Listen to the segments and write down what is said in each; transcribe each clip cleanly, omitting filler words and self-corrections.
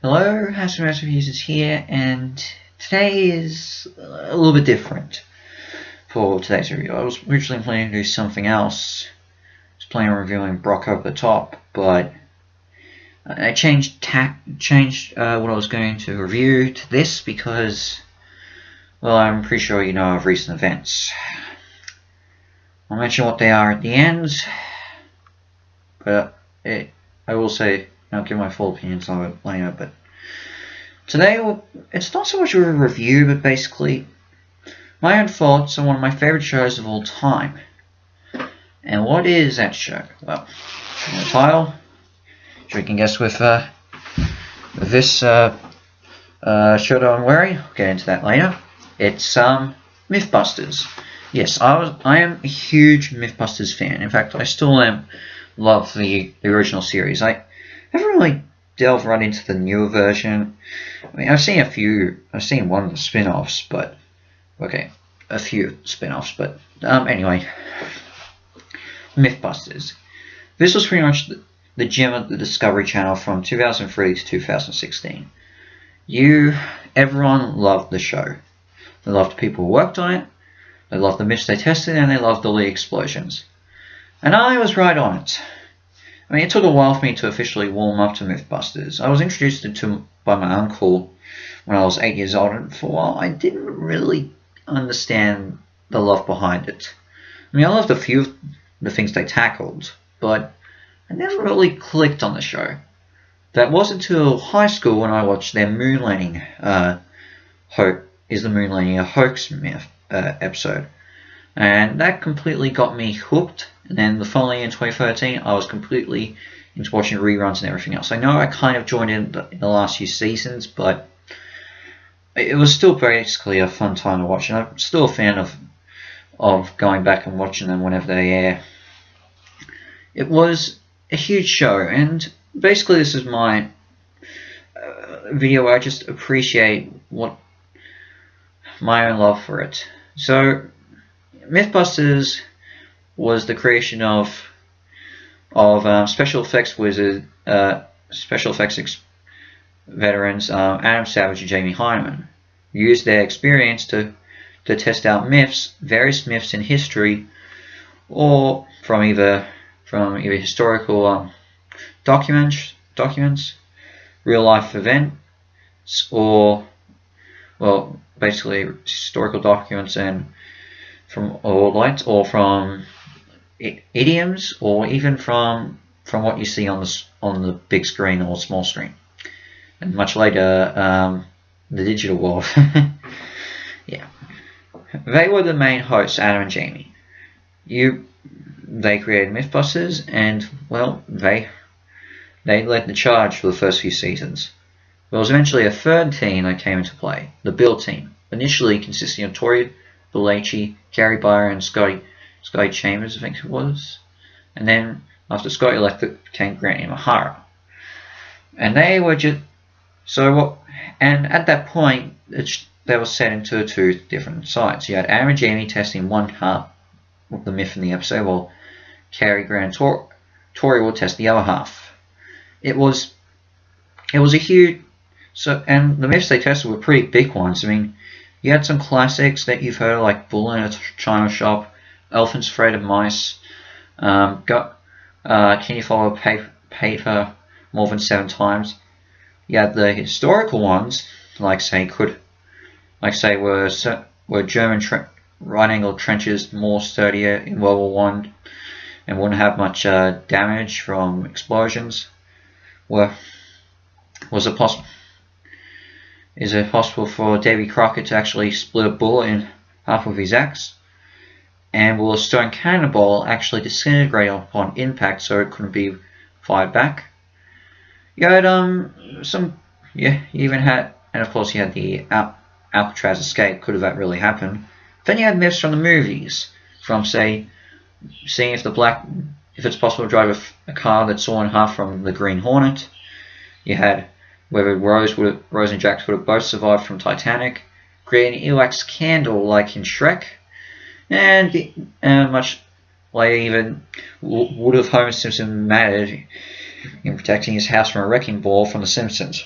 Hello, MYTHBUSTERS is here, and today is a little bit different for today's review. I was originally planning to do something else. I was planning on reviewing Brock Over the Top, but I changed what I was going to review to this because, well, I'm pretty sure you know of recent events. I'll mention what they are at the end, but I will say I'll give my full opinions on it later. But today, it's not so much of a review, but basically my own thoughts on one of my favorite shows of all time. And what is that show? Well, the title, which you can guess with this shirt I'm wearing. I'll get into that later. It's MYTHBUSTERS. Yes, I am a huge MYTHBUSTERS fan. In fact, I still love the original series. I haven't really delved right into the newer version. I mean, I've seen one of the spin-offs, but okay, a few spin-offs, but anyway, MYTHBUSTERS. This was pretty much the gem of the Discovery Channel from 2003 to 2016. Everyone loved the show. They loved the people who worked on it. They loved the myths they tested, and they loved all the explosions. And I was right on it. I mean, it took a while for me to officially warm up to MYTHBUSTERS. I was introduced to by my uncle when I was 8 years old, and for a while I didn't really understand the love behind it. I mean, I loved a few of the things they tackled, but I never really clicked on the show. That wasn't until high school when I watched their moon landing, Is the Moon Landing a Hoax myth episode. And that completely got me hooked. And then the following year in 2013, I was completely into watching reruns and everything else. I know I kind of joined in the last few seasons, but it was still basically a fun time to watch. And I'm still a fan of going back and watching them whenever they air. It was a huge show, and basically this is my video where I just appreciate my own love for it. So, MYTHBUSTERS was the creation of special effects veterans Adam Savage and Jamie Hyneman. Used their experience to test out various myths in history, or from either historical documents, real life events, or basically historical documents and from idioms, or even from what you see on the big screen or small screen, and much later the digital world. Yeah, they were the main hosts, Adam and Jamie. They created MYTHBUSTERS, and well, they led the charge for the first few seasons. There was eventually a third team that came into play, the Build team, initially consisting of Tori Belleci, Gary Byron, and Scotty Chambers, I think it was. And then, after Scotty left, it became Grant Imahara. And they were and at that point, they were set into two different sides. You had Adam and Jamie testing one half of the myth in the episode, while Cary, Grant, and Tori would test the other half. It was a huge... and the myths they tested were pretty big ones. I mean, you had some classics that you've heard, like Bull in a China Shop, Elephants Afraid of Mice, Can You Follow Paper More Than 7 Times. You had the historical ones, were German right-angled trenches more sturdier in World War I and wouldn't have much damage from explosions. Is it possible for Davy Crockett to actually split a bullet in half with his axe? And will a stone cannonball actually disintegrate upon impact so it couldn't be fired back? You had you even had, and of course you had the Alcatraz escape. Could have that really happened? Then you had myths from the movies, from seeing if it's possible to drive a car that's sawn in half from the Green Hornet. You had whether Rose and Jax would have both survived from Titanic, creating an Ewax candle like in Shrek, and much later even would have Homer Simpson mattered in protecting his house from a wrecking ball from The Simpsons.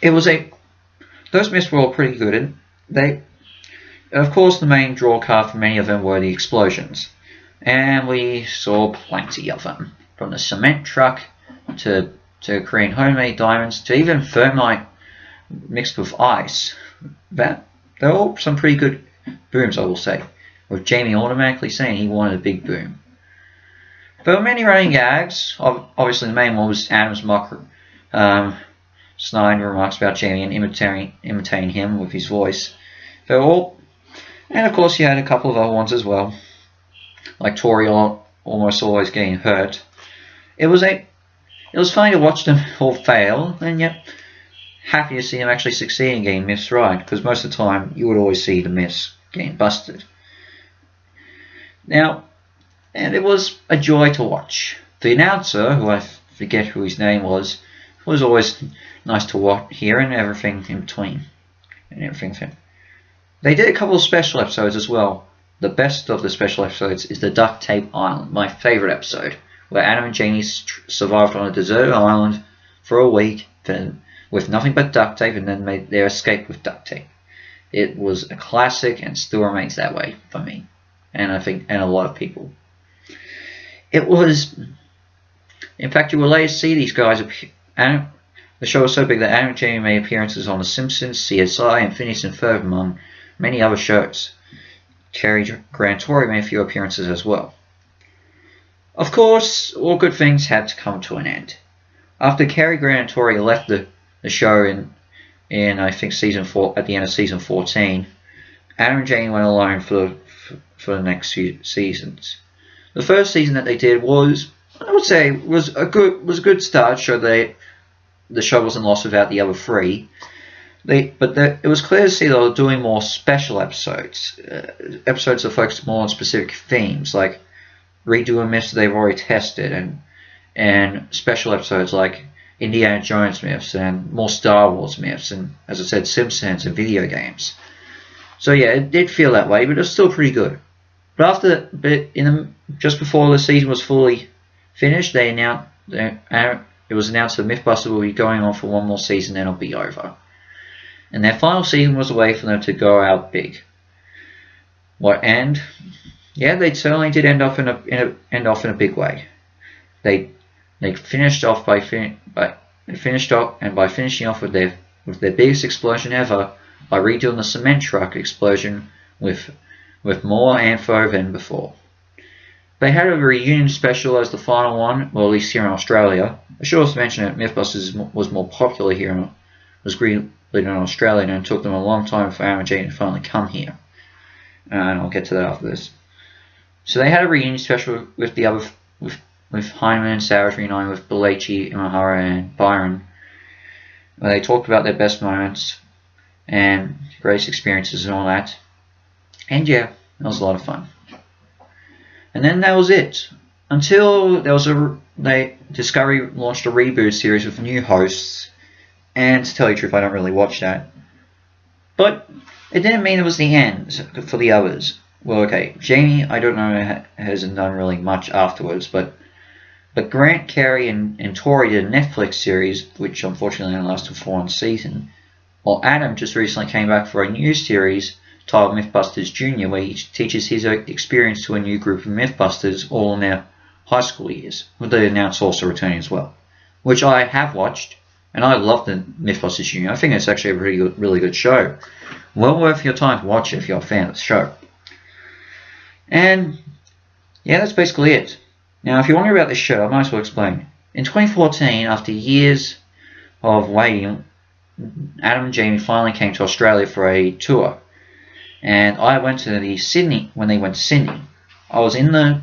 it was those myths were all pretty good, and of course, the main draw card for many of them were the explosions, and we saw plenty of them, from the cement truck to creating homemade diamonds to even thermite mixed with ice. They're all some pretty good booms, I will say, with Jamie automatically saying he wanted a big boom. There were many running gags. Obviously, the main one was Adam's mock snide remarks about Jamie and imitating him with his voice. They were all, and of course, you had a couple of other ones as well, like Tori almost always getting hurt. It was funny to watch them all fail, and yet happy to see them actually succeed in getting myths right, because most of the time you would always see the myths getting busted. Now, and it was a joy to watch. The announcer, who I forget who his name was always nice to hear, and everything in between, and everything. They did a couple of special episodes as well. The best of the special episodes is the Duct Tape Island, my favourite episode, where Adam and Jamie survived on a deserted island for a week with nothing but duct tape, and then made their escape with duct tape. It was a classic and still remains that way for me, and I think a lot of people. It was, in fact, you will later see these guys appear. The show was so big that Adam and Jamie made appearances on The Simpsons, CSI, and Phineas and Ferb, among many other shows. Cary Grant Tori made a few appearances as well. Of course, all good things had to come to an end. After Cary Grant Tori left the show in I think season 4, at the end of season 14, Adam and Jamie went alone for the next few seasons. The first season that they did was, I would say, was a good start. Showed the show wasn't lost without the other three. It was clear to see they were doing more special episodes, episodes that focused more on specific themes, like redoing myths they've already tested, and special episodes like Indiana Jones myths and more Star Wars myths, and as I said, Simpsons and video games. So yeah, it did feel that way, but it was still pretty good. Just before the season was fully finished, it was announced that MythBusters will be going on for one more season, then it'll be over. And their final season was a way for them to go out big. They certainly did end off in a big way. They finished off by finishing off with their biggest explosion ever by redoing the cement truck explosion with more info than before. They had a reunion special as the final one, well, at least here in Australia. I should also mention that MythBusters was more popular here, was greenlit in Australia, and it took them a long time for Adam and Jamie to finally come here. And I'll get to that after this. So they had a reunion special with the other, with Hyman and Sarah reuniting with Grant Imahara and Byron, where they talked about their best moments and greatest experiences and all that. And yeah, that was a lot of fun. And then that was it. Until Discovery launched a reboot series with new hosts, and to tell you the truth, I don't really watch that. But it didn't mean it was the end for the others. Well, okay, Jamie, I don't know, hasn't done really much afterwards, but Grant, Cary, and Tori did a Netflix series, which unfortunately only lasted for one season. While Adam just recently came back for a new series titled MythBusters Junior, where he teaches his experience to a new group of Mythbusters, all in their high school years, with the announcer also returning as well, which I have watched, and I love the MythBusters Junior. I think it's actually a really good show. Well worth your time to watch it if you're a fan of the show. And yeah, that's basically it. Now, if you're wondering about this show, I might as well explain. In 2014, after years of waiting, Adam and Jamie finally came to Australia for a tour. And I went to Sydney, when they went to Sydney. Unfortunately,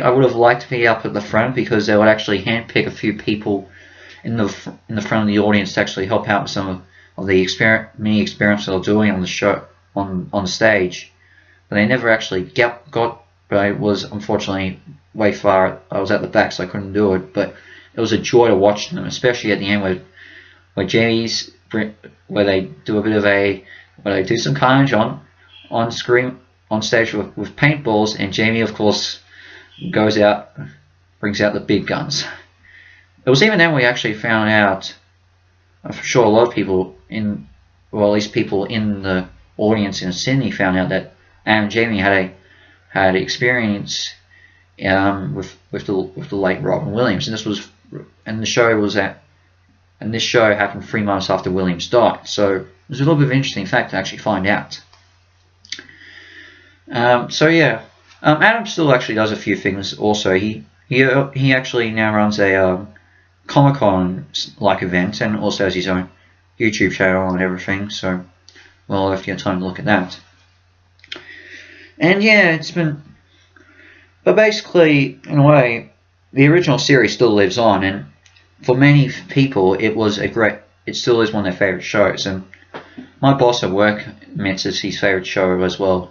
I would have liked to be up at the front, because they would actually handpick a few people in the front of the audience to actually help out with some of the mini experiments they're doing on the show, on stage. But they never actually got, but I was unfortunately way far. I was at the back, so I couldn't do it. But it was a joy to watch them, especially at the end where Jamie's, where they do some carnage on screen, on stage with paintballs, and Jamie, of course, brings out the big guns. It was even then we actually found out, I'm sure a lot of people well, at least people in the audience in Sydney found out that Jamie had experience with the late Robin Williams, and this show happened 3 months after Williams died. So it was a little bit of an interesting fact to actually find out. So yeah, Adam still actually does a few things. Also, he actually now runs a Comic-Con like event, and also has his own YouTube channel and everything. So, well, if you have time to look at that. And yeah, but basically, in a way, the original series still lives on, and for many people, it still is one of their favorite shows. And my boss at work admits it's his favorite show as well.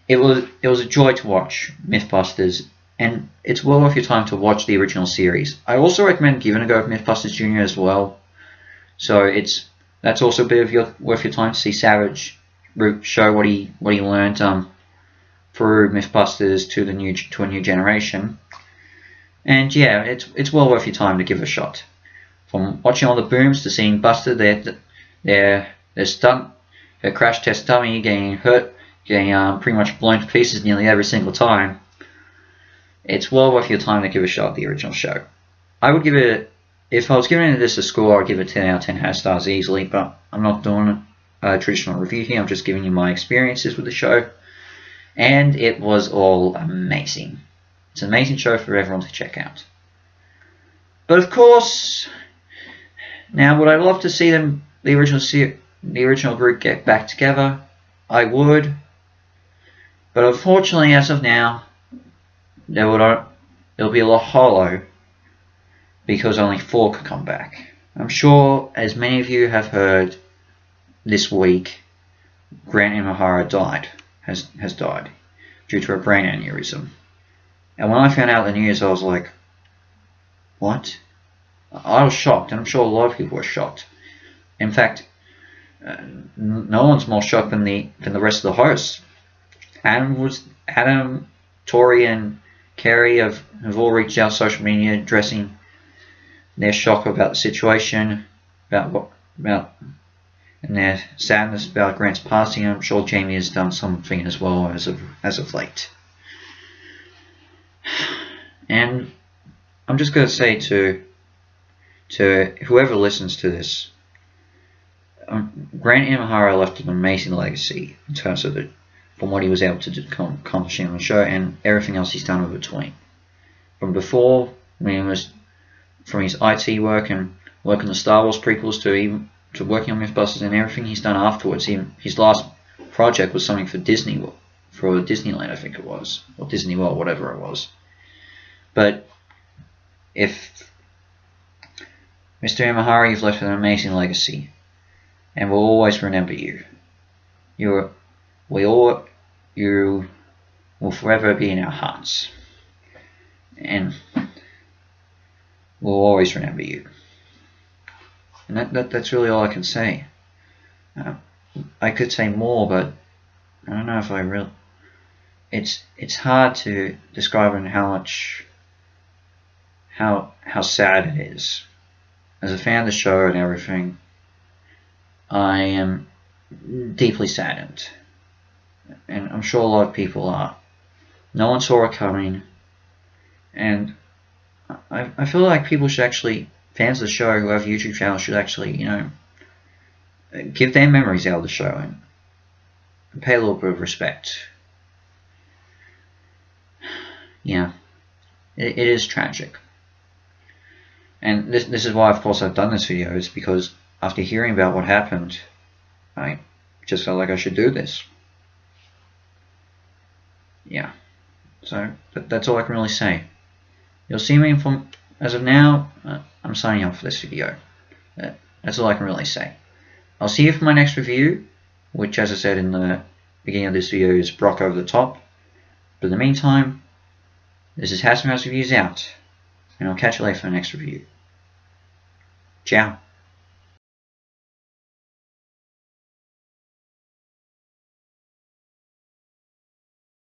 It was a joy to watch MythBusters, and it's well worth your time to watch the original series. I also recommend giving a go at MythBusters Jr. as well. So that's also a bit of worth your time to see Savage show what he learned through MythBusters to a new generation. And yeah, it's well worth your time to give a shot. From watching all the booms to seeing Buster, their crash test dummy getting hurt, getting pretty much blown to pieces nearly every single time. It's well worth your time to give a shot at the original show. I would give it, if I was giving this a score, I'd give it 10 out of 10 half stars easily, but I'm not doing a traditional review here. I'm just giving you my experiences with the show, and it was all amazing. It's an amazing show for everyone to check out. But of course, now would I love to see the original group get back together? I would. But unfortunately, as of now, it'll be a lot hollow because only 4 could come back. I'm sure, as many of you have heard this week, Grant Imahara has died due to a brain aneurysm. And when I found out the news, I was like, what? I was shocked, and I'm sure a lot of people were shocked. In fact, no one's more shocked than the rest of the hosts. Adam, Tori, and Kerry have all reached out on social media addressing their shock about the situation, and their sadness about Grant's passing. I'm sure Jamie has done something as well as of late. And I'm just going to say to whoever listens to this, Grant Imahara left an amazing legacy in terms of from what he was able to accomplish on the show and everything else he's done in between. From before, from his IT work and work on the Star Wars prequels to working on MythBusters and everything he's done afterwards. His last project was something for Disneyland, I think it was, or Disney World, whatever it was. But if Mr. Imahara, you've left an amazing legacy, and we'll always remember you. You will forever be in our hearts, and we'll always remember you. And that's really all I can say. I could say more, but I don't know if I really. It's hard to describe in how sad it is. As a fan of the show and everything, I am deeply saddened, and I'm sure a lot of people are. No one saw it coming, and I feel like people should actually, fans of the show who have YouTube channels, should actually, give their memories out of the show and pay a little bit of respect. Yeah, it is tragic. And this is why, of course, I've done this video, is because after hearing about what happened, I just felt like I should do this. Yeah, so that's all I can really say. You'll see me as of now, I'm signing off for this video. That's all I can really say. I'll see you for my next review, which, as I said in the beginning of this video, is Brock Over the Top. But in the meantime, this is House Reviews out, and I'll catch you later for the next review. Ciao.